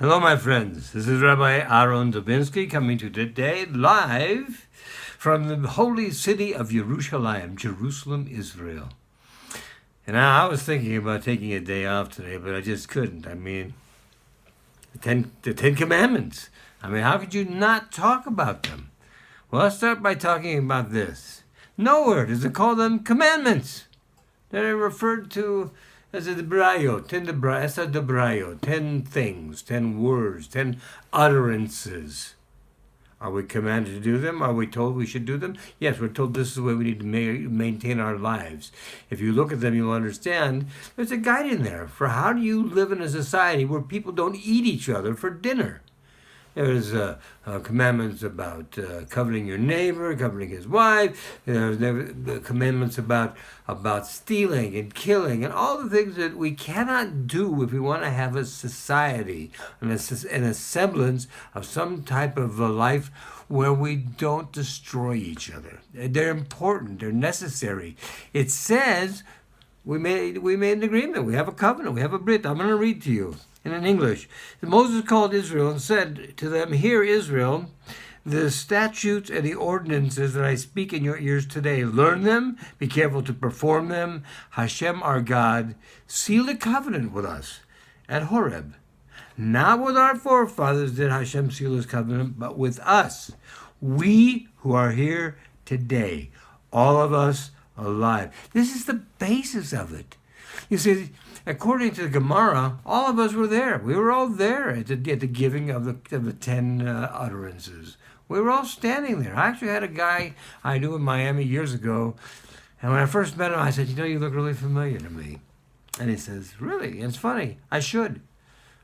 Hello, my friends. This is Rabbi Aharon Dobinsky coming to you today live from the holy city of Jerusalem, Israel. And I was thinking about taking a day off today, but I just couldn't. I mean, the Ten Commandments. I mean, how could you not talk about them? Well, let's start by talking about this. Nowhere does it call them commandments. They're referred to as a debrayot, 10 things, 10 words, 10 utterances. Are we commanded to do them? Are we told we should do them? Yes, we're told this is the way we need to maintain our lives. If you look at them, you'll understand there's a guide in there for how do you live in a society where people don't eat each other for dinner. There's commandments about coveting your neighbor, coveting his wife. There's commandments about stealing and killing and all the things that we cannot do if we want to have a society and a semblance of some type of a life where we don't destroy each other. They're important. They're necessary. It says we made an agreement. We have a covenant. We have a brit. I'm going to read to you. And in English, Moses called Israel and said to them, "Hear, Israel, the statutes and the ordinances that I speak in your ears today. Learn them, be careful to perform them. Hashem, our God, sealed a covenant with us at Horeb. Not with our forefathers did Hashem seal his covenant, but with us, we who are here today, all of us alive." This is the basis of it. You see, according to the Gemara, all of us were there. We were all there at the giving of the 10 utterances. We were all standing there. I actually had a guy I knew in Miami years ago, and when I first met him, I said, "You look really familiar to me." And he says, "Really? And it's funny. I should."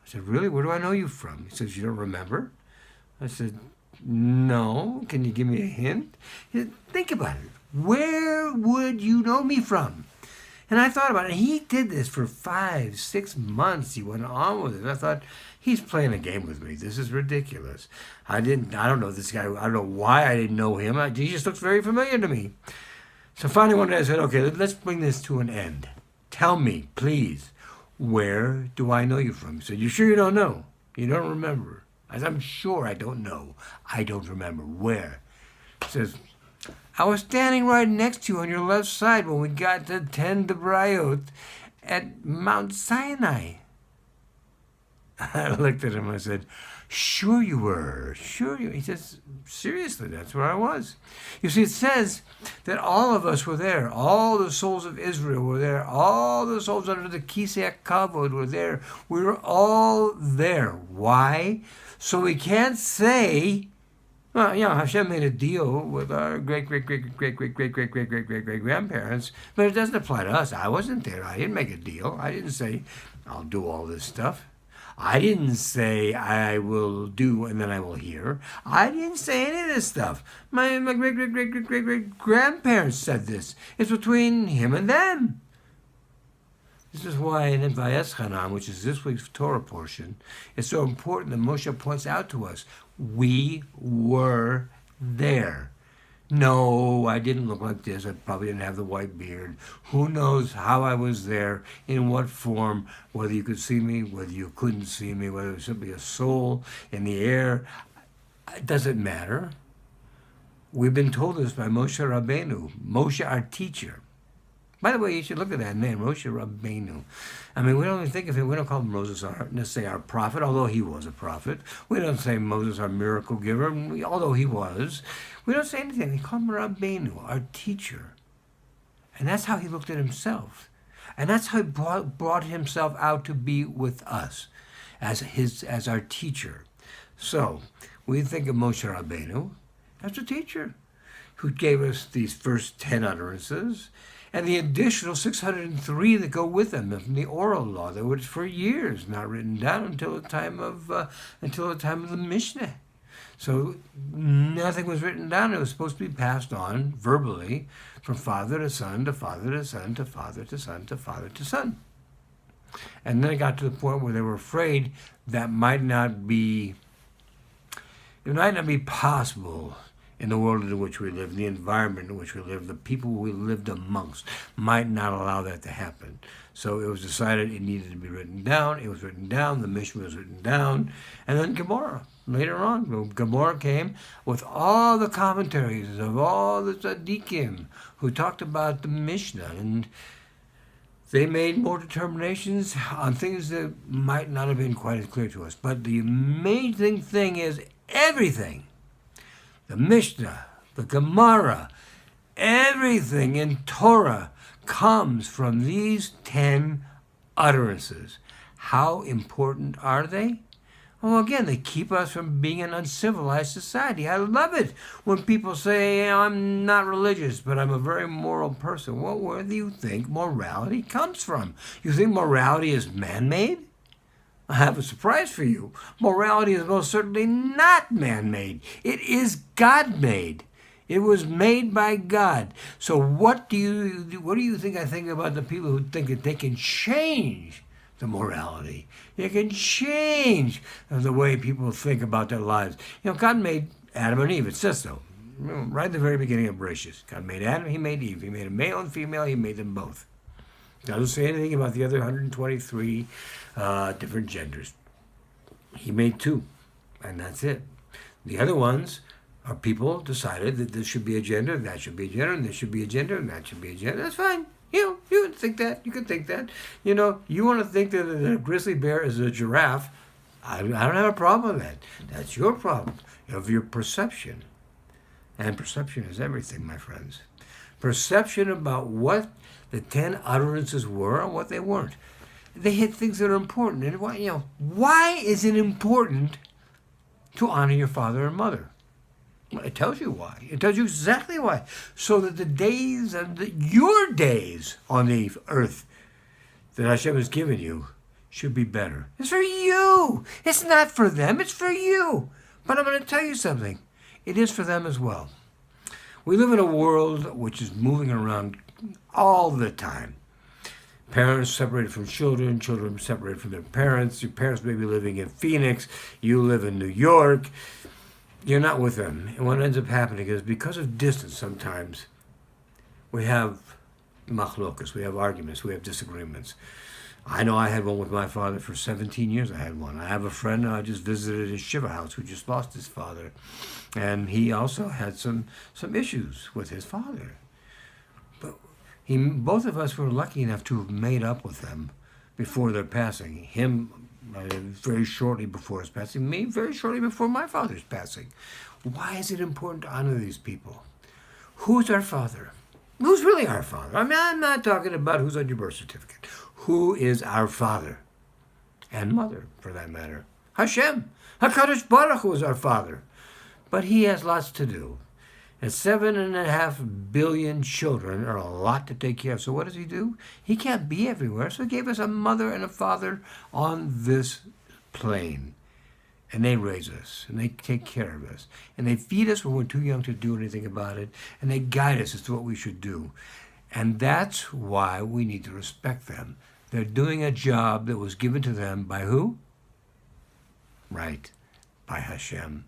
I said, "Really? Where do I know you from?" He says, "You don't remember?" I said, "No. Can you give me a hint?" He said, "Think about it. Where would you know me from?" And I thought about it. He did this for 5-6 months. He went on with it. I thought, he's playing a game with me. This is ridiculous. I don't know this guy. I don't know why I didn't know him. He just looks very familiar to me. So finally one day I said, "Okay, let's bring this to an end. Tell me, please, where do I know you from?" He said, "You sure you don't know? You don't remember?" I said, "I'm sure I don't know. I don't remember. Where?" He says, "I was standing right next to you on your left side when we got to 10 Debrayot at Mount Sinai." I looked at him and I said, "Sure you were. Sure you." He says, "Seriously, that's where I was." You see, it says that all of us were there. All the souls of Israel were there. All the souls under the Kisei Kavod were there. We were all there. Why? So we can't say, "Well, Hashem made a deal with our great-great-great-great-great-great-great-great-great-great-grandparents, but it doesn't apply to us. I wasn't there. I didn't make a deal. I didn't say, I'll do all this stuff. I didn't say I will do and then I will hear. I didn't say any of this stuff. My great-great-great-great-great-grandparents said this. It's between him and them." This is why in Vayeschanan, which is this week's Torah portion, it's so important that Moshe points out to us, we were there. No, I didn't look like this. I probably didn't have the white beard. Who knows how I was there, in what form, whether you could see me, whether you couldn't see me, whether it was simply a soul in the air. It doesn't matter. We've been told this by Moshe Rabbeinu, Moshe our teacher. By the way, you should look at that name, Moshe Rabbeinu. I mean, we don't even think of him. We don't call him Moses our prophet, although he was a prophet. We don't say Moses our miracle giver, although he was. We don't say anything. We call him Rabbeinu, our teacher. And that's how he looked at himself. And that's how he brought himself out to be with us as our teacher. So we think of Moshe Rabbeinu as a teacher who gave us these first 10 utterances, and the additional 603 that go with them from the oral law that was for years not written down until the time of the Mishnah. So nothing was written down. It was supposed to be passed on verbally from father to son to father to son to father to son to father to son. And then it got to the point where they were afraid that it might not be possible in the world in which we live, the environment in which we live, the people we lived amongst, might not allow that to happen. So it was decided it needed to be written down. It was written down. The Mishnah was written down. And then Gemara. Later on, Gemara came with all the commentaries of all the tzaddikim who talked about the Mishnah. And they made more determinations on things that might not have been quite as clear to us. But the amazing thing is everything, the Mishnah, the Gemara, everything in Torah comes from these 10 utterances. How important are they? Well, again, they keep us from being an uncivilized society. I love it when people say, I'm not religious, but I'm a very moral person. Well, where do you think morality comes from? You think morality is man-made? I have a surprise for you. Morality is most certainly not man-made. It is God-made. It was made by God. So what do you think I think about the people who think that they can change the morality? They can change the way people think about their lives. God made Adam and Eve. It says so. Right at the very beginning of Bereshit. God made Adam, he made Eve. He made a male and female, he made them both. It doesn't say anything about the other 123 different genders. He made 2, and that's it. The other ones are people decided that this should be a gender, and that should be a gender, and this should be a gender, and that should be a gender. That's fine. You can think that. You can think that. You want to think that a grizzly bear is a giraffe. I don't have a problem with that. That's your problem of your perception. And perception is everything, my friends. Perception about what the 10 utterances were and what they weren't. They hit things that are important. And why is it important to honor your father and mother? Well, it tells you why. It tells you exactly why. So that the days your days on the earth that Hashem has given you should be better. It's for you. It's not for them. It's for you. But I'm going to tell you something. It is for them as well. We live in a world which is moving around all the time. Parents separated from children, children separated from their parents. Your parents may be living in Phoenix. You live in New York. You're not with them. And what ends up happening is because of distance sometimes, we have machlokas, we have arguments, we have disagreements. I know I had one with my father for 17 years. I had one. I have a friend I just visited his shiva house who just lost his father. And he also had some issues with his father. But both of us were lucky enough to have made up with them before their passing. Him very shortly before his passing, me very shortly before my father's passing. Why is it important to honor these people? Who's our father? Who's really our father? I mean, I'm not talking about who's on your birth certificate. Who is our father? And mother, for that matter. Hashem. HaKadosh Baruch Hu is our father. But he has lots to do. And 7.5 billion children are a lot to take care of. So what does he do? He can't be everywhere. So he gave us a mother and a father on this plane. And they raise us. And they take care of us. And they feed us when we're too young to do anything about it. And they guide us as to what we should do. And that's why we need to respect them. They're doing a job that was given to them by who? Right. By Hashem.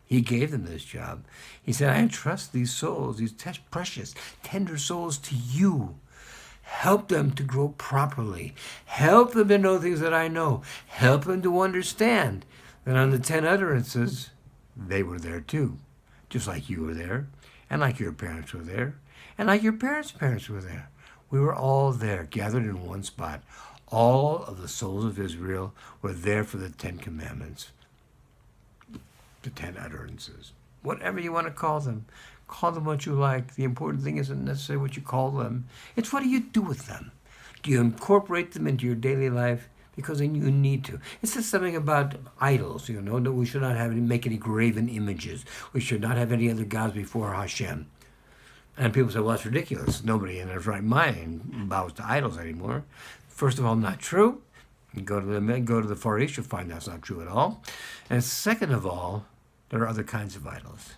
He gave them this job. He said, I entrust these souls, these precious, tender souls to you. Help them to grow properly. Help them to know things that I know. Help them to understand that on the 10 utterances, they were there too. Just like you were there, and like your parents were there, and like your parents' parents were there. We were all there, gathered in one spot. All of the souls of Israel were there for the 10 commandments. The 10 utterances. Whatever you want to call them. Call them what you like. The important thing isn't necessarily what you call them. It's what do you do with them? Do you incorporate them into your daily life? Because then you need to. It says something about idols, that we should not make any graven images. We should not have any other gods before Hashem. And people say, well, that's ridiculous. Nobody in their right mind bows to idols anymore. First of all, not true. You go to the Far East, you'll find that's not true at all. And second of all, there are other kinds of idols.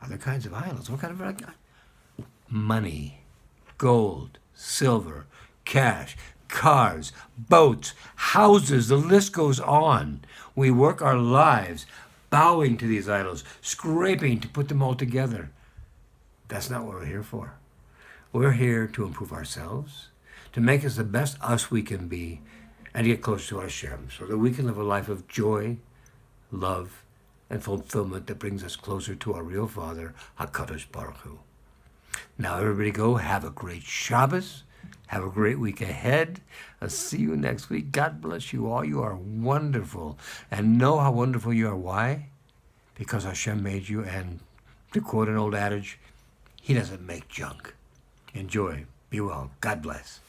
Other kinds of idols. What kind of idols? Money, gold, silver, cash, cars, boats, houses. The list goes on. We work our lives. bowing to these idols, scraping to put them all together. That's not what we're here for. We're here to improve ourselves, to make us the best us we can be, and get close to Hashem so that we can live a life of joy, love, and fulfillment that brings us closer to our real Father, HaKadosh Baruch Hu. Now everybody go, have a great Shabbos, have a great week ahead. I'll see you next week. God bless you all. You are wonderful. And know how wonderful you are. Why? Because Hashem made you, and to quote an old adage, He doesn't make junk. Enjoy. Be well. God bless.